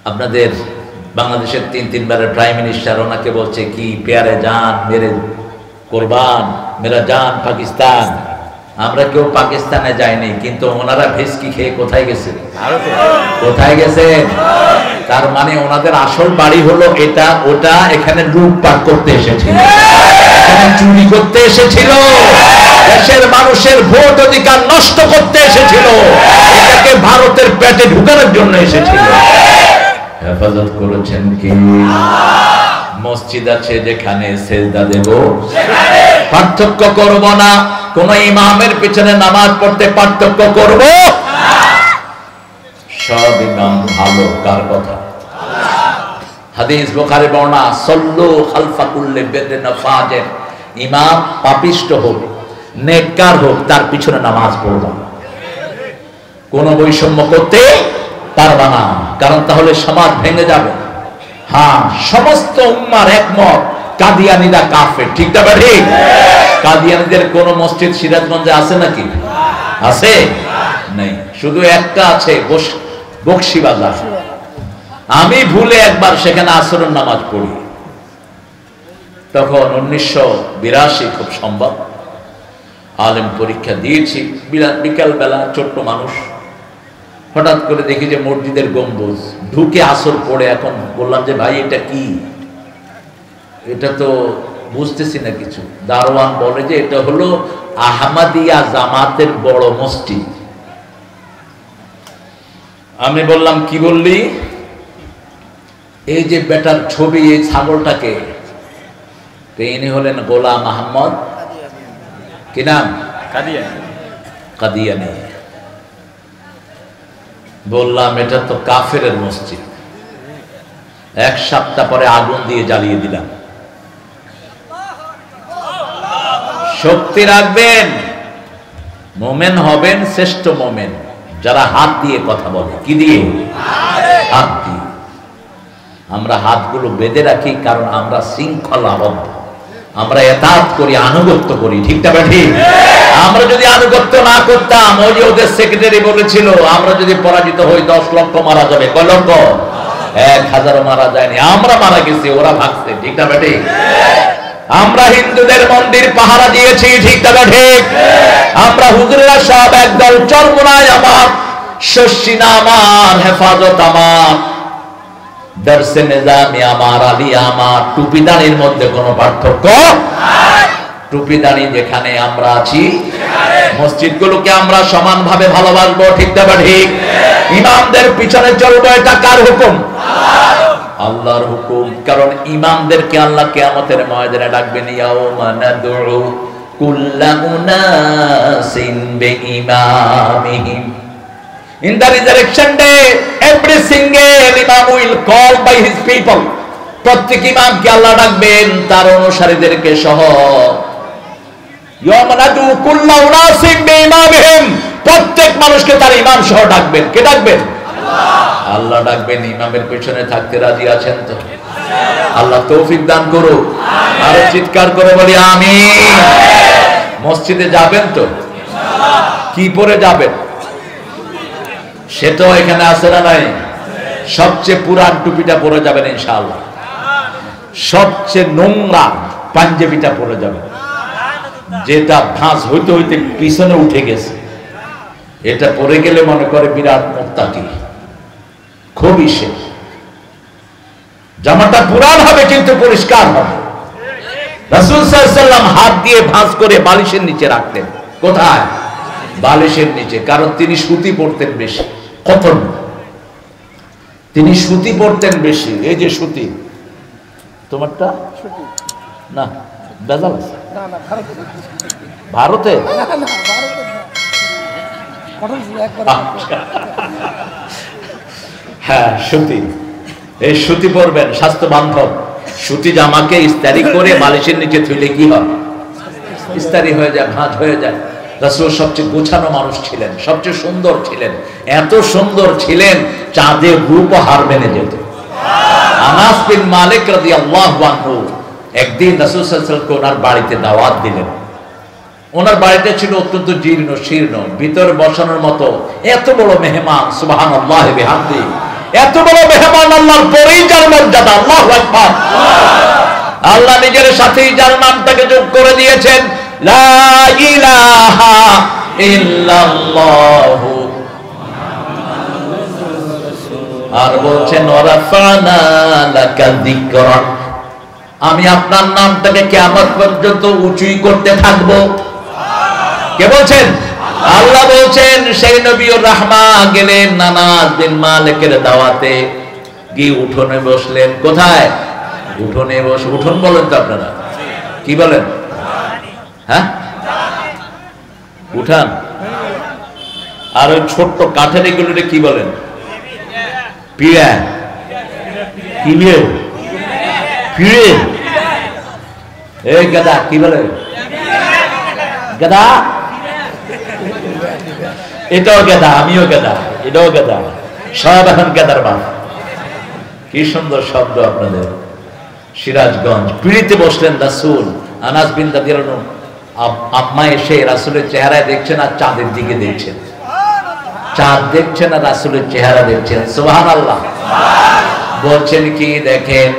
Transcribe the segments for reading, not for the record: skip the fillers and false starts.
আপনাদের বাংলাদেশের তিনবারের প্রাইম মিনিস্টার ওনাকে বলছে কি প্যারে জান মেরে কোরবান মেরা জান পাকিস্তান। আমরা কেউ পাকিস্তানে যাইনি, কিন্তু ওনারা ভেস্কি খেয়ে কোথায় গেছে? কোথায় গেছে? তার মানে ওনাদের আসল বাড়ি হলো এটা ওটা, এখানে লুটপাট করতে এসেছিল, এখানে চুরি করতে এসেছিল, দেশের মানুষের ভোট অধিকার নষ্ট করতে এসেছিল, এটাকে ভারতের পেটে ঢুকানোর জন্য এসেছিল। হেফাজত করেছেন কি? মসজিদ আছে যেখানে সেজদা দেব পার্থক্য করব না, কোন ইমামের পিছনে নামাজ পড়তে পার্থক্য করব সব ইমাম ভালো। কার কথা? হাদিস বুখারী বর্ণনা, সাল্লু খালফা কুল্লি বিররিন ফাজির, ইমাম পাপিষ্ট হোক নেককার হোক তার পিছনে নামাজ পড়বা, কোন বৈষম্য করতে পারবা না, কারণ তাহলে সমাজ ভেঙে যাবে। হ্যাঁ, সমস্ত উম্মার একমত কাদিয়ানীরা কাফের, ঠিক না ঠিক? কাদিয়ানীদের কোন মসজিদ সিরাজগঞ্জে আছে নাকি? আছে? নেই, শুধু একটা আছে বকশিবাজার। আমি ভুলে একবার সেখানে আসরের নামাজ পড়ি, তখন 1982 খুব সম্ভব, আলেম পরীক্ষা দিয়েছি, বিকাল বেলা, ছোট্ট মানুষ, হঠাৎ করে দেখি যে মসজিদের গম্বুজ, ঢুকে আসর পড়ে। এখন বললাম যে ভাই এটা কি? এটা তো বুঝতেছি না কিছু। দারোয়ান বলে যে এটা হলো আহমদিয়া জামাতের বড় মসজিদ। আমি বললাম কি বললি? এই যে বেটার ছবি, এই ছাগলটাকে, ইনি হলেন গোলাম আহমদ, কি নাম? কাদিয়ানী। বললাম এটা তো কাফের মসজিদ। এক সপ্তাহ পরে আগুন দিয়ে জ্বালিয়ে দিলাম। শক্তি রাখবেন, মোমেন হবেন শ্রেষ্ঠ মোমেন যারা হাত দিয়ে কথা বলে। কি দিয়ে? হাত দিয়ে। আমরা হাতগুলো বেঁধে রাখি কারণ আমরা শৃঙ্খলাবদ্ধ, আমরা এতাত করি, আনুগত্য করি, ঠিক না ঠিক? আমরা যদি আনুগত্য না করতাম, ওই যে ওদের সেক্রেটারি বলেছিল আমরা যদি পরাজিত হই 10 লক্ষ মারা যাবে। কয় লক্ষ? 1000ও মারা যায়নি, আমরা মারা গেছি, ওরা ভাগছে, ঠিক না ঠিক? আমরা হিন্দুদের মন্দির পাহারা দিয়েছি, ঠিক না ঠিক? আমরা হুজুরেরা সব একদল চরমোনাই আমার, শস্যিনা আমার, হেফাজত আমার, দর্শে নিজামি আমার, আলিয়া আমার। টুপিদানির মধ্যে কোনো পার্থক্য নাই। টুপিদানি যেখানে আমরা আছি, মসজিদগুলোকে আমরা সমানভাবে ভালোবাসবো, ঠিক না ঠিক? ইমামদের পিছনে চলবো, এটা কার হুকুম? আল্লাহর হুকুম। কারণ ইমামদেরকে আল্লাহ কিয়ামতের ময়দানে ডাকবেন, ইয়াউমা নাদউ কুল্লা উনাসিন বিইমামিহিম। In the resurrection day, every single imam will call by his people. প্রত্যেক ইমামকে আল্লাহ ডাকবেন তার অনুসারীদেরকে সহ। ইয়াউমা নাদউ কুল্লা উনাসিন বিইমামিহিম, প্রত্যেক মানুষকে তার ইমাম সহ ডাকবেন। কে ডাকবেন? আল্লাহ। আল্লাহ ডাকবেন। ইমামের পেছনে থাকতে রাজি আছেন তো? আল্লাহ তৌফিক দান করুক। আর চিৎকার করে বলি আমিন। মসজিদে যাবেন তো? কি পরে যাবেন? সেটাও এখানে আছে না নাই? সবচেয়ে পুরান টুপিটা পরে যাবেন ইনশাআল্লাহ। সবচেয়ে নোংরা পাঞ্জাবিটা পরে যাবেন, যেটা ভাঁজ হইতে হইতে পিছনে উঠে গেছে। এটা পরে গেলে মনে করে বিরাট মুত্তাকি, খুবই সে। জামাটা পুরান হবে কিন্তু পরিষ্কার হবে। রাসূল সাল্লাল্লাহু আলাইহি ওয়াসাল্লাম হাত দিয়ে ভাঁজ করে বালিশের নিচে রাখতেন। কোথায়? বালিশের নিচে। কারণ তিনি সুতি পরতেন বেশি। কখন? তিনি সুতি পরতেন বেশি। এই যে সুতি, তোমারটা না বেজাল আছে? ভারতে? হ্যাঁ, সুতি। এই সুতি পরবেন, স্বাস্থ্য বান্ধব। সুতি জামাকে ইস্তারি করে বালিশের নিচে থুইলে কি হয়? ইস্তারি হয়ে যায়, ভাঁজ হয়ে যায়। রাসূল সবচেয়ে গোছানো মানুষ ছিলেন, সবচেয়ে সুন্দর ছিলেন। এত সুন্দর ছিলেন চাঁদে রূপও হার মেনে যেত। আনাস বিন মালিক রাদিয়াল্লাহু আনহু একদিন রাসূল সাল্লাল্লাহু আলাইহি ওয়াসাল্লামকে ওনার বাড়িতে দাওয়াত দিলেন। ওনার বাড়িটা ছিল অত্যন্ত জীর্ণ শীর্ণ, ভিতরে বসানোর মতো এত বড় মেহমান, সুবহানাল্লাহি বিহামদি, এত বড় মেহমান আল্লাহর পরেই যার মর্যাদা। আল্লাহু আকবার। আল্লাহ নিজের সাথেই যার নামটাকে যোগ করে দিয়েছেন, লা ইলাহা ইল্লাল্লাহু, আর বলছেন ওয়ারাফানা লাকা যিকরা, আমি আপনার নামটাকে কিয়ামত পর্যন্ত উঁচুই করতে থাকব। কে বলছেন? আল্লাহ বলছেন। সেই নবীর রাহমা গেলেন নানাস বিন মালিকের দাওয়াতে, গিয়ে উঠোনে বসলেন। কোথায়? উঠোনে বসে। উঠোন বলেন তো আপনারা, কি বলেন? হ্যাঁ, উঠান। আর ওই ছোট্ট কাঠের এগুলোকে কি বলেন? পিড়া। কি বিয়ে? পিড়ে। এই গাদা কি বলে? গাদা। এটাও গাদা, আমিও গাদা, এটাও গাদা, সব এখন গাদার বাপ। কি সুন্দর শব্দ আপনাদের। সিরাজগঞ্জ। পিড়িতে বসলেন রাসূল। আনাস বিন রাদিয়াল্লাহু আম্মা এসে রাসূলের চেহারায় দেখছেন আর চাঁদের দিকে দেখছেন। চাঁদ দেখছেন আর রাসূলের চেহারা দেখছেন। সুবহানাল্লাহ। বলছেন কি দেখেন,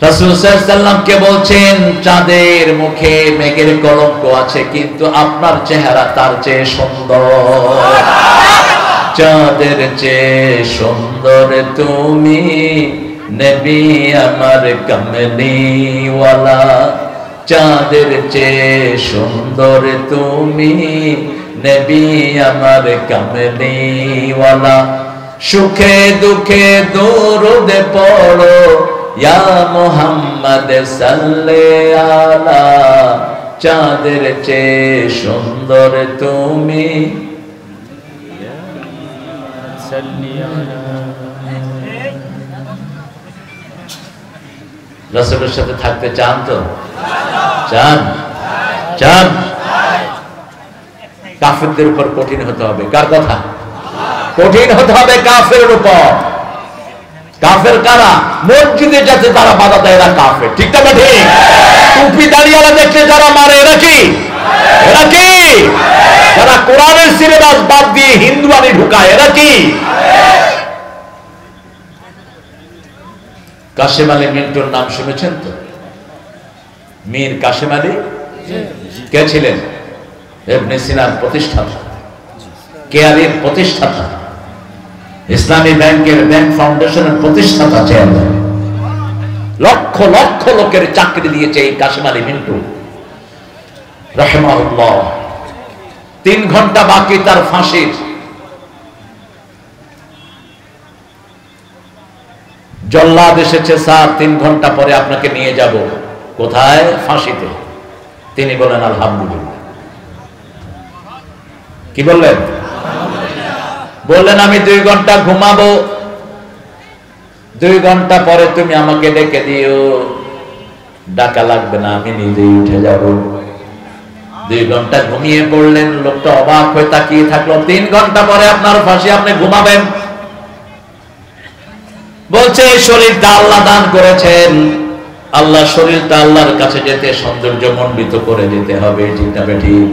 রাসূল সাল্লাল্লাহু আলাইহি ওয়াসাল্লামকে বলছেন, চাঁদের মুখে মেঘের কলঙ্ক আছে, কিন্তু আপনার চেহারা তার চেয়ে সুন্দর। চাঁদের চেয়ে সুন্দর তুমি, নবী আমার কমলিওয়ালা। চাঁদের চেয়ে সুন্দর তুমি, নবী আমার কমলিওয়ালা। সুখে দুঃখে দরুদ পড়ো, ইয়া মুহাম্মদ সাল্লাল্লাহু আলা। চাঁদের চেয়ে সুন্দর তুমি, রাসূলের সাথে থাকতে চান তো? চান? চান? কাফেরদের উপর কঠিন হতে হবে। কার কথা? কঠিন হতে হবে কাফেরের উপর। কাফের কারা? মসজিদে যাতে তারা বাধা দেয় এরা কাফের। ঠিক না ঠিক? টুপি দাঁড়িয়ালা দেখলে যারা মারে এরা কি? এরা কি? যারা কোরআনের সিলেবাস বাদ দিয়ে হিন্দুয়ানি ঢুকায় এরা কি? কাশেম আলী মিন্টুর নাম শুনেছেন তো? মীর কাশেম আলী কে ছিলেন? ইবনে সিনার প্রতিষ্ঠাতা, কেয়ারির প্রতিষ্ঠাতা, ইসলামী ব্যাংকের ব্যাংক ফাউন্ডেশনের প্রতিষ্ঠাতা, চেয়ারম্যান। লক্ষ লক্ষ লোকের চাকরি দিয়েছে এই কাশেম আলী মিন্টু রাহিমাহুল্লাহ। 3 ঘন্টা বাকি তার ফাঁসির। জল্লাদ এসেছে, স্যার 3 ঘন্টা পরে আপনাকে নিয়ে যাব। কোথায়? ফাঁসিতে। তিনি বলেন আলহামদুলিল্লাহ। কি বললেন? বললেন আমি 2 ঘন্টা ঘুমাবো, 2 ঘন্টা পরে তুমি আমাকে ডেকে দিও। ডাকা লাগবে না, আমি নিজেই উঠে যাব। 2 ঘন্টা ঘুমিয়ে পড়লেন। লোকটা অবাক হয়ে তাকিয়ে থাকলো। 3 ঘন্টা পরে আপনার ফাঁসি, আপনি ঘুমাবেন? বলছে এই শরীরটা আল্লাহ দান করেছেন, আল্লাহ শরীরটা আল্লাহর কাছে যেতে সৌন্দর্য মণ্ডিত করে যেতে হবে। ঠিক না ঠিক?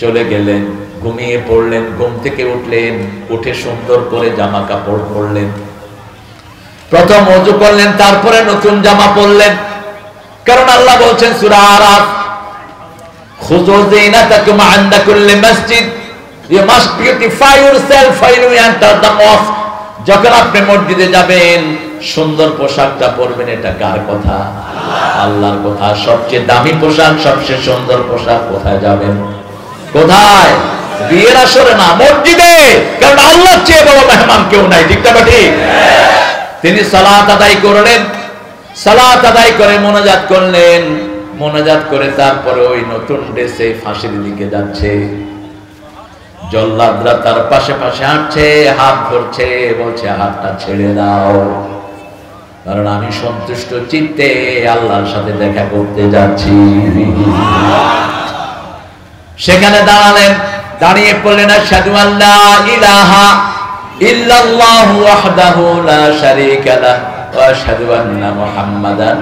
চলে গেলেন, ঘুমিয়ে পড়লেন। ঘুম থেকে উঠলেন, উঠে সুন্দর করে জামা কাপড় পরলেন। প্রথম ওযু করলেন, তারপরে নতুন জামা পরলেন। কারণ আল্লাহ বলছেন সূরা আরাফ, খুযু যিনাতাকুম ইনদা কুল্লি মসজিদ, you must beautify yourself when you enter the mosque. যখন আপনি মসজিদে যাবেন সুন্দর পোশাকটা পরবেন। এটা কার কথা? আল্লাহর কথা। সবচেয়ে দামি পোশাক, সবচেয়ে সুন্দর পোশাক কোথায় যাবেন? কোথায়? বিয়ের আসরে না, মসজিদে। কারণ আল্লাহর চেয়ে বড় মেহমান কেউ নাই। ঠিক না ঠিক? তিনি সালাত আদায় করলেন। সালাত আদায় করে মোনাজাত করলেন। মোনাজাত করে তারপরে ওই নতুন ড্রেসে ফাঁসির দিকে যাচ্ছে। জল্লাদরা তার পাশে পাশে হাঁটছে, হাত ধরছে, বলছে হাতটা ছেড়ে দাও, কারণ আমি সন্তুষ্ট চিত্তে আল্লাহর সাথে দেখা করতে যাচ্ছি। সেখানে দাঁড়ালেন, দাঁড়িয়ে পড়লেন আশহাদু আল্লা ইলাহা ইল্লাল্লাহু ওয়াহদাহু লা শারীকা লাহু ওয়া আশহাদু আন্না মুহাম্মাদান।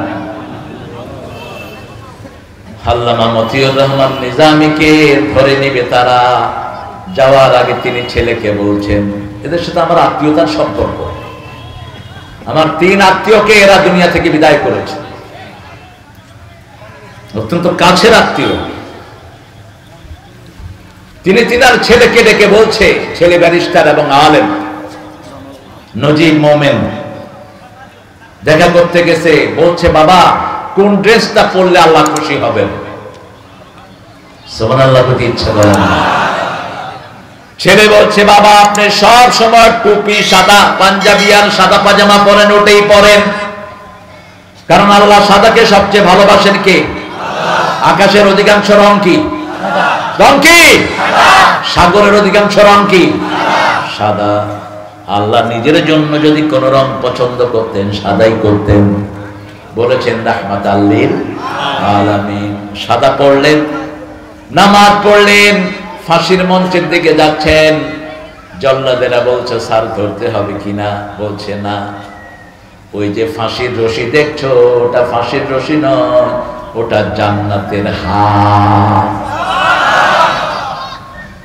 আল্লামা মতিউর রহমান নিজামীকে ধরে নিবে তারা। যাওয়ার আগে তিনি ছেলেকে বলছেন, এদের সাথে আমার আত্মীয়তার সম্পর্ক। আমার 3 আত্মীয়কে এরা দুনিয়া থেকে বিদায় করেছে, অত্যন্ত কাছের আত্মীয়। তিনি তিনার ছেলেকে ডেকে বলছে, ছেলে ব্যারিস্টার এবং আলেম, নজিব মোমেন, দেখা করতে গেছে। বলছে, বাবা কোন ড্রেসটা পরলে আল্লাহ খুশি হবেন? সুবহানাল্লাহ বলতে ইচ্ছা করে না। ছেলে বলছে, বাবা আপনি সব সময় টুপি, সাদা পাঞ্জাবি আর সাদা পাজামা পরেন, ওটাই পরেন, কারণ আল্লাহ সাদাকে সবচেয়ে ভালোবাসেন কে? আকাশের অধিকাংশ রং কি? রং কি? সাগরের অধিকাংশ রং কি? সাদা। আল্লাহ নিজের জন্য যদি কোন রং পছন্দ করতেন সাদাই করতেন। বলেছেন রাহমাতাল লিল আলামিন। সাদা পড়লেন, নামাজ পড়লেন, ফাঁসির মঞ্চের দিকে যাচ্ছেন। জল্লাদেরা বলছে, স্যার ধরতে হবে কিনা? বলছে না, ওই যে ফাঁসির রশি দেখছো, ওটা ফাঁসির রশি নয়, ওটা জান্নাতের হাত।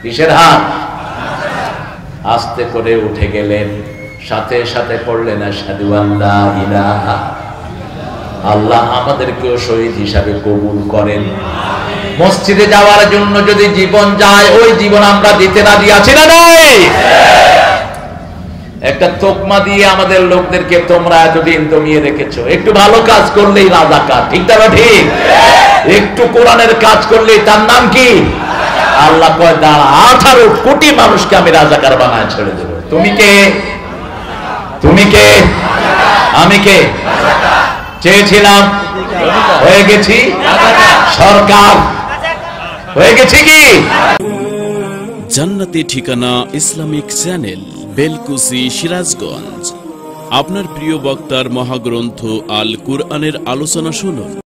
কিসের হাত? আস্তে করে উঠে গেলেন, সাথে সাথে পড়লেন আশহাদু আল্লা ইলাহা, আল্লাহ আমাদেরকেও শহীদ হিসাবে কবুল করেন। মসজিদে যাওয়ার জন্য যদি জীবন যায়, ওই জীবন আমরা দিতে রাজি আছি না নাই? একটা তোকমা দিয়ে আমাদের লোকদেরকে তোমরা এতদিন দমিয়ে রেখেছো, একটু ভালো কাজ করলেই রাজাকার, ঠিক না ঠিক? একটু কোরআনের কাজ করলেই তার নাম কি? আল্লাহ কয়, দাঁড়া, 18 কোটি মানুষকে আমি রাজাকার বানায় ছেড়ে দেব। তুমি কে? তুমি কে? আমি কে? চেয়েছিলাম, হয়ে গেছি সরকার, হয়ে গেছি কি? জান্নাতি ঠিকানা ইসলামিক চ্যানেল, বেলকুচি, সিরাজগঞ্জ। আপনার প্রিয় বক্তার মহাগ্রন্থ আল কুরআনের আলোচনা শুনুন।